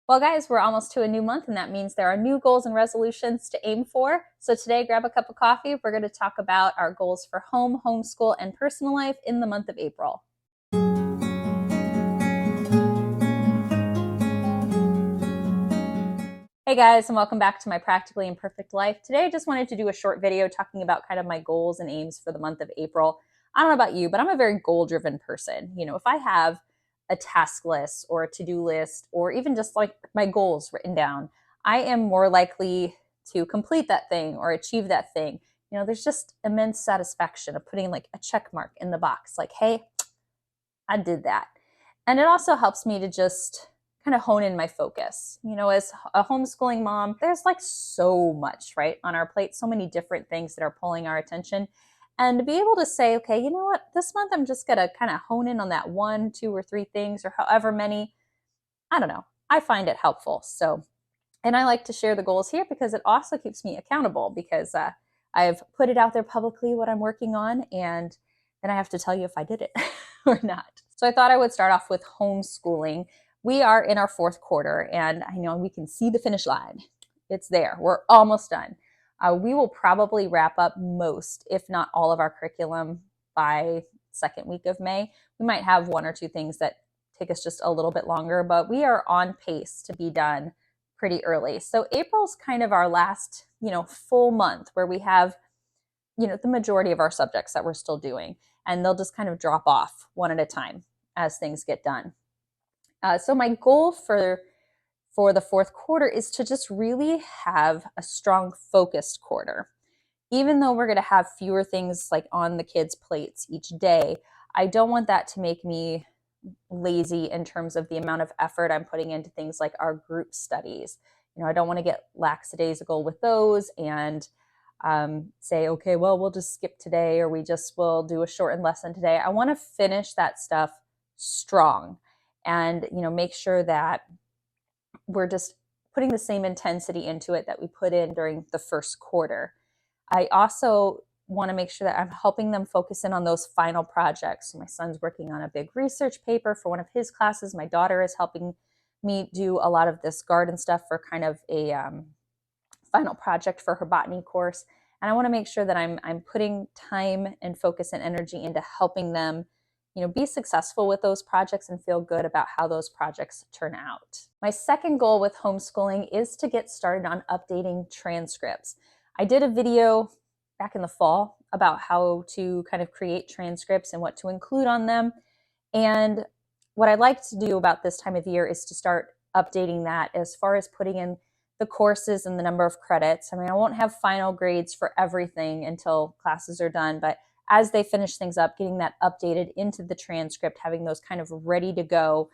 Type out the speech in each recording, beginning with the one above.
Well, guys, we're almost to a new month, and that means there are new goals and resolutions to aim for. So today, grab a cup of coffee. We're going to talk about our goals for home, homeschool, and personal life in the month of April. Hey guys, and welcome back to my Practically Imperfect Life. Today I just wanted to do a short video talking about kind of my goals and aims for the month of April. I don't know about you, but I'm a very goal-driven person. If I have a task list or a to-do list or even just like my goals written down, I am more likely to complete that thing or achieve that thing. There's just immense satisfaction of putting like a check mark in the box, like, hey, I did that. And it also helps me to just kind of hone in my focus. As a homeschooling mom, there's like so much, right, on our plate, so many different things that are pulling our attention. And to be able to say, okay, you know what, this month I'm just going to kind of hone in on that one, two, or three things, or however many. I don't know. I find it helpful. And I like to share the goals here because it also keeps me accountable because I've put it out there publicly what I'm working on, and then I have to tell you if I did it or not. So I thought I would start off with homeschooling. We are in our fourth quarter, and I know we can see the finish line. It's there. We're almost done. We will probably wrap up most, if not all, of our curriculum by second week of May. We might have one or two things that take us just a little bit longer, but we are on pace to be done pretty early. So April's kind of our last, full month where we have, the majority of our subjects that we're still doing, and they'll just kind of drop off one at a time as things get done. So my goal for the fourth quarter is to just really have a strong focused quarter. Even though we're going to have fewer things like on the kids' plates each day, I don't want that to make me lazy in terms of the amount of effort I'm putting into things like our group studies. I don't want to get lackadaisical with those and say, okay, well, we'll just skip today, or we just will do a shortened lesson today. I want to finish that stuff strong and, make sure that we're just putting the same intensity into it that we put in during the first quarter. I also want to make sure that I'm helping them focus in on those final projects. So my son's working on a big research paper for one of his classes. My daughter is helping me do a lot of this garden stuff for kind of a final project for her botany course. And I want to make sure that I'm putting time and focus and energy into helping them, be successful with those projects and feel good about how those projects turn out. My second goal with homeschooling is to get started on updating transcripts. I did a video back in the fall about how to kind of create transcripts and what to include on them. And what I like to do about this time of year is to start updating that as far as putting in the courses and the number of credits. I mean, I won't have final grades for everything until classes are done, but as they finish things up, getting that updated into the transcript, having those kind of ready to go,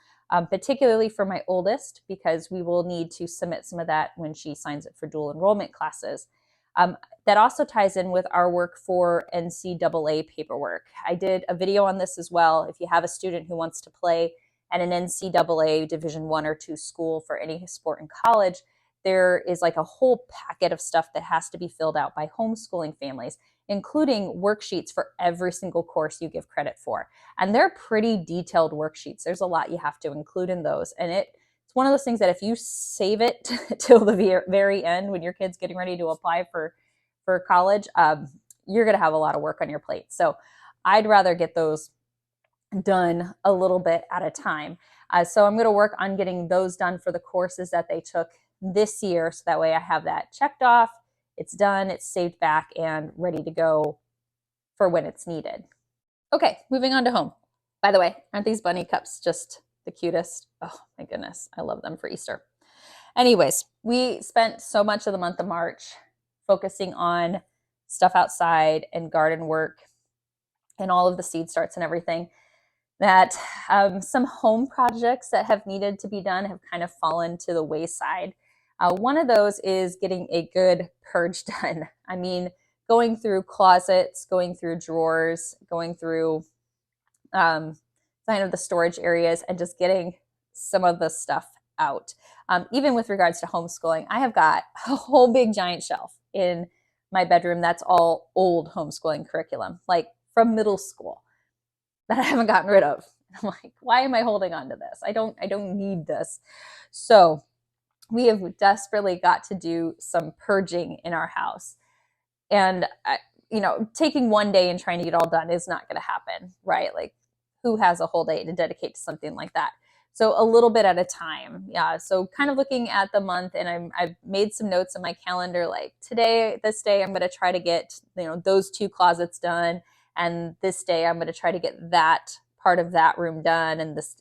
particularly for my oldest, because we will need to submit some of that when she signs up for dual enrollment classes. That also ties in with our work for NCAA paperwork. I did a video on this as well. If you have a student who wants to play at an NCAA Division I or II school for any sport in college, there is like a whole packet of stuff that has to be filled out by homeschooling families, including worksheets for every single course you give credit for. And they're pretty detailed worksheets. There's a lot you have to include in those. And it's one of those things that if you save it till the very end when your kid's getting ready to apply for college, you're going to have a lot of work on your plate. So I'd rather get those done a little bit at a time. So I'm going to work on getting those done for the courses that they took this year. So that way I have that checked off, it's done, it's saved back and ready to go for when it's needed. Okay, moving on to home. By the way, aren't these bunny cups just the cutest? Oh my goodness, I love them for Easter. Anyways, we spent so much of the month of March focusing on stuff outside and garden work and all of the seed starts and everything that some home projects that have needed to be done have kind of fallen to the wayside. One of those is getting a good purge done. I mean, going through closets, going through drawers, going through kind of the storage areas and just getting some of the stuff out. Even with regards to homeschooling, I have got a whole big giant shelf in my bedroom that's all old homeschooling curriculum, like from middle school, that I haven't gotten rid of. I'm like, why am I holding on to this? I don't need this. So we have desperately got to do some purging in our house. And taking one day and trying to get all done is not going to happen, right? Like, who has a whole day to dedicate to something like that? So a little bit at a time. Yeah. So kind of looking at the month, and I've made some notes in my calendar, like this day, I'm going to try to get, those 2 closets done. And this day I'm going to try to get that part of that room done. And this,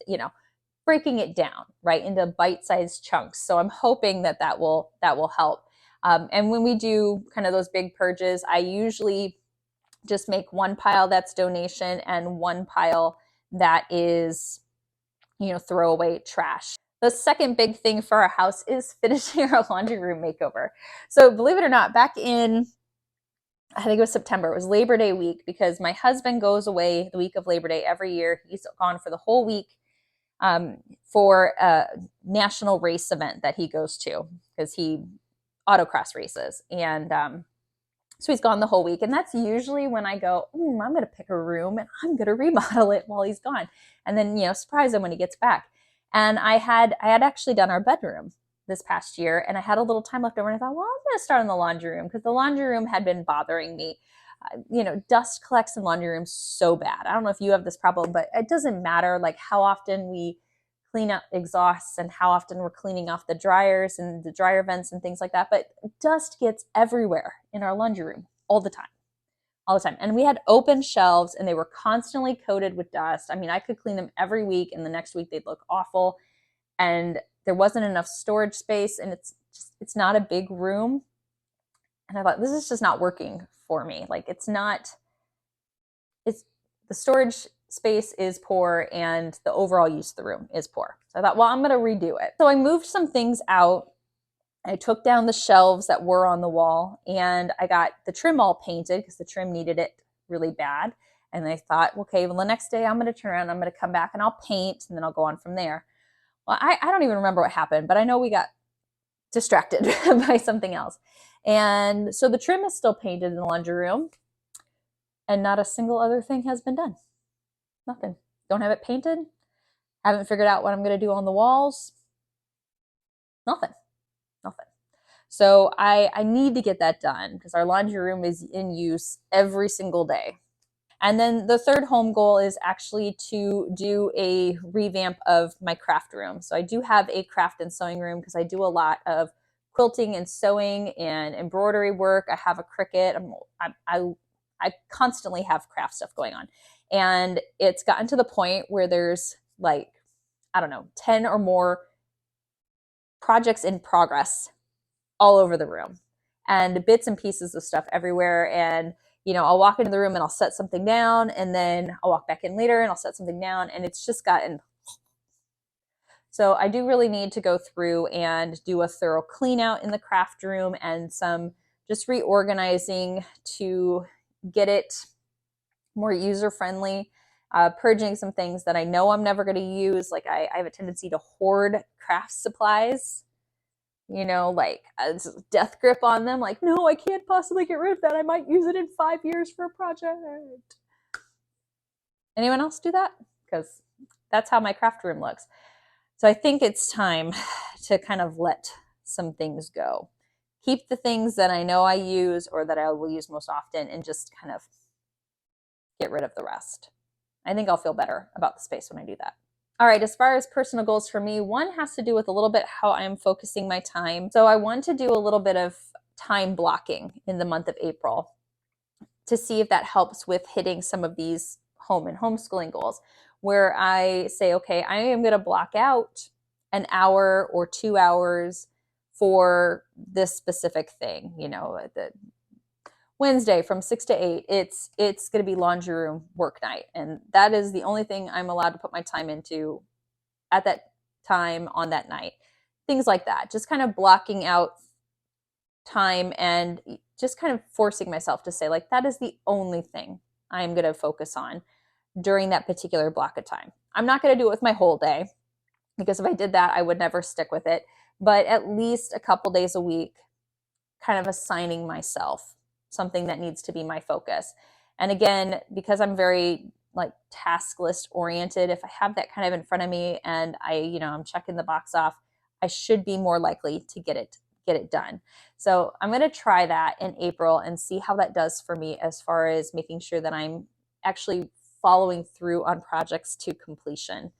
breaking it down, right, into bite-sized chunks. So I'm hoping that will help. And when we do kind of those big purges, I usually just make one pile that's donation and one pile that is, throwaway trash. The second big thing for our house is finishing our laundry room makeover. So believe it or not, back in, I think it was September, it was Labor Day week, because my husband goes away the week of Labor Day every year. He's gone for the whole week for a national race event that he goes to, because he autocross races. And so he's gone the whole week. And that's usually when I go, I'm going to pick a room and I'm going to remodel it while he's gone. And then, surprise him when he gets back. And I had actually done our bedroom this past year, and I had a little time left over, and I thought, well, I'm going to start in the laundry room, because the laundry room had been bothering me. Dust collects in laundry rooms so bad. I don't know if you have this problem, but it doesn't matter like how often we clean up exhausts and how often we're cleaning off the dryers and the dryer vents and things like that. But dust gets everywhere in our laundry room all the time. And we had open shelves, and they were constantly coated with dust. I mean, I could clean them every week, and the next week they'd look awful. And there wasn't enough storage space, and it's not a big room. And I thought, this is just not working for me. Like, the storage space is poor, and the overall use of the room is poor. So I thought, well, I'm going to redo it. So I moved some things out. I took down the shelves that were on the wall, and I got the trim all painted, because the trim needed it really bad. And I thought, okay, well, the next day I'm going to turn around, I'm going to come back and I'll paint, and then I'll go on from there. Well, I don't even remember what happened, but I know we got distracted by something else. And so the trim is still painted in the laundry room, and not a single other thing has been done. Nothing. Don't have it painted. Haven't figured out what I'm going to do on the walls. Nothing. So I need to get that done, because our laundry room is in use every single day. And then the third home goal is actually to do a revamp of my craft room. So I do have a craft and sewing room, because I do a lot of quilting and sewing and embroidery work. I have a Cricut. I constantly have craft stuff going on. And it's gotten to the point where there's 10 or more projects in progress all over the room, and bits and pieces of stuff everywhere. And I'll walk into the room and I'll set something down, and then I'll walk back in later and I'll set something down, and it's just gotten. So I do really need to go through and do a thorough clean out in the craft room, and some just reorganizing to get it more user-friendly, purging some things that I know I'm never going to use. Like, I have a tendency to hoard craft supplies, like a death grip on them. Like, no, I can't possibly get rid of that. I might use it in 5 years for a project. Anyone else do that? Because that's how my craft room looks. So I think it's time to kind of let some things go. Keep the things that I know I use, or that I will use most often, and just kind of get rid of the rest. I think I'll feel better about the space when I do that. All right, as far as personal goals for me, one has to do with a little bit how I'm focusing my time. So I want to do a little bit of time blocking in the month of April to see if that helps with hitting some of these home and homeschooling goals, where I say, okay, I am going to block out an hour or 2 hours for this specific thing. The Wednesday from 6 to 8, it's going to be laundry room work night. And that is the only thing I'm allowed to put my time into at that time on that night. Things like that. Just kind of blocking out time, and just kind of forcing myself to say, like, that is the only thing I'm going to focus on during that particular block of time. I'm not going to do it with my whole day, because if I did that, I would never stick with it. But at least a couple days a week, kind of assigning myself something that needs to be my focus. And again, because I'm very task list oriented, if I have that kind of in front of me and I'm checking the box off, I should be more likely to get it done. So I'm going to try that in April and see how that does for me as far as making sure that I'm actually following through on projects to completion.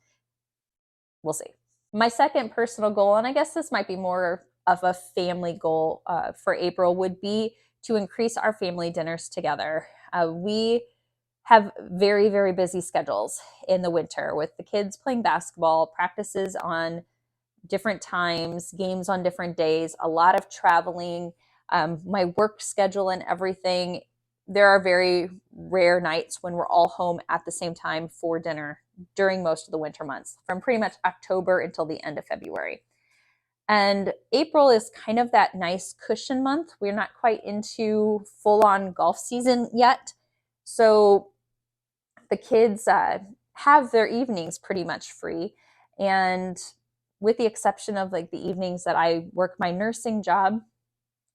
We'll see. My second personal goal, and I guess this might be more of a family goal for April, would be to increase our family dinners together. We have very, very busy schedules in the winter with the kids playing basketball, practices on different times, games on different days, a lot of traveling, my work schedule and everything. There are very rare nights when we're all home at the same time for dinner during most of the winter months, from pretty much October until the end of February. And April is kind of that nice cushion month. We're not quite into full-on golf season yet. So the kids have their evenings pretty much free. And with the exception of like the evenings that I work my nursing job,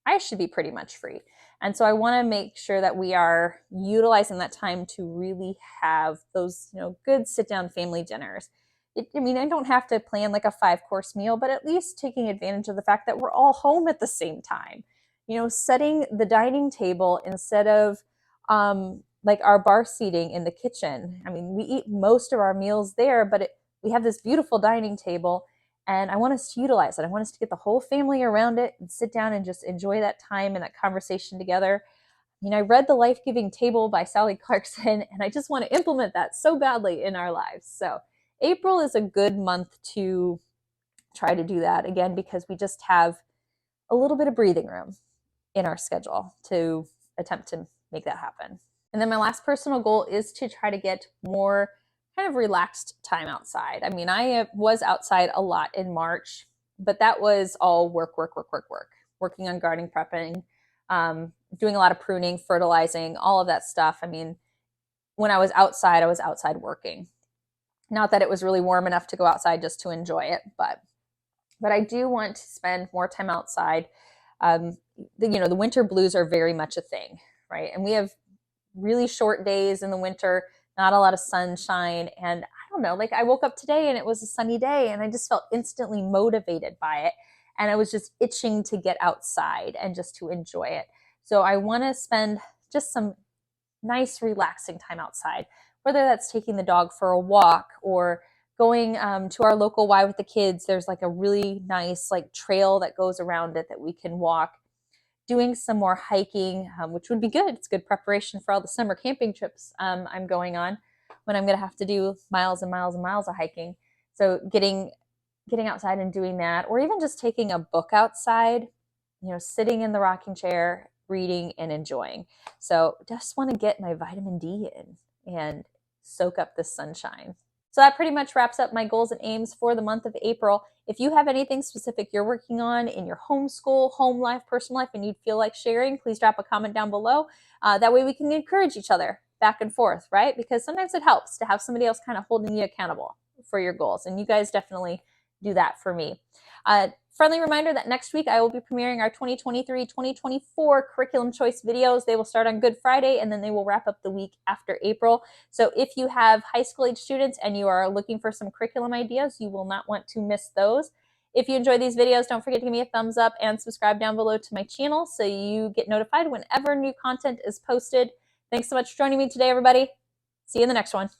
I should be pretty much free. And so I want to make sure that we are utilizing that time to really have those, good sit down family dinners. I don't have to plan like a 5-course meal, but at least taking advantage of the fact that we're all home at the same time. Setting the dining table instead of like our bar seating in the kitchen. We eat most of our meals there, but we have this beautiful dining table, and I want us to utilize it. I want us to get the whole family around it and sit down and just enjoy that time and that conversation together. I read The Life-Giving Table by Sally Clarkson, and I just want to implement that so badly in our lives. So April is a good month to try to do that, again, because we just have a little bit of breathing room in our schedule to attempt to make that happen. And then my last personal goal is to try to get more kind of relaxed time outside. I was outside a lot in March, but that was all work, working on gardening, prepping, doing a lot of pruning, fertilizing, all of that stuff. When I was outside working. Not that it was really warm enough to go outside just to enjoy it, but I do want to spend more time outside. The winter blues are very much a thing, right? And we have really short days in the winter, not a lot of sunshine. And I don't know, like I woke up today and it was a sunny day and I just felt instantly motivated by it. And I was just itching to get outside and just to enjoy it. So I want to spend just some nice, relaxing time outside, whether that's taking the dog for a walk or going to our local Y with the kids. There's like a really nice like trail that goes around it that we can walk. Doing some more hiking, which would be good. It's good preparation for all the summer camping trips I'm going on when I'm going to have to do miles and miles and miles of hiking. So getting outside and doing that, or even just taking a book outside, sitting in the rocking chair, reading and enjoying. So just want to get my vitamin D in and soak up the sunshine. So that pretty much wraps up my goals and aims for the month of April. If you have anything specific you're working on in your homeschool, home life, personal life, and you'd feel like sharing, please drop a comment down below. That way we can encourage each other back and forth, right? Because sometimes it helps to have somebody else kind of holding you accountable for your goals. And you guys definitely do that for me. Friendly reminder that next week I will be premiering our 2023-2024 curriculum choice videos. They will start on Good Friday and then they will wrap up the week after April. So if you have high school age students and you are looking for some curriculum ideas, you will not want to miss those. If you enjoy these videos, don't forget to give me a thumbs up and subscribe down below to my channel so you get notified whenever new content is posted. Thanks so much for joining me today, everybody. See you in the next one.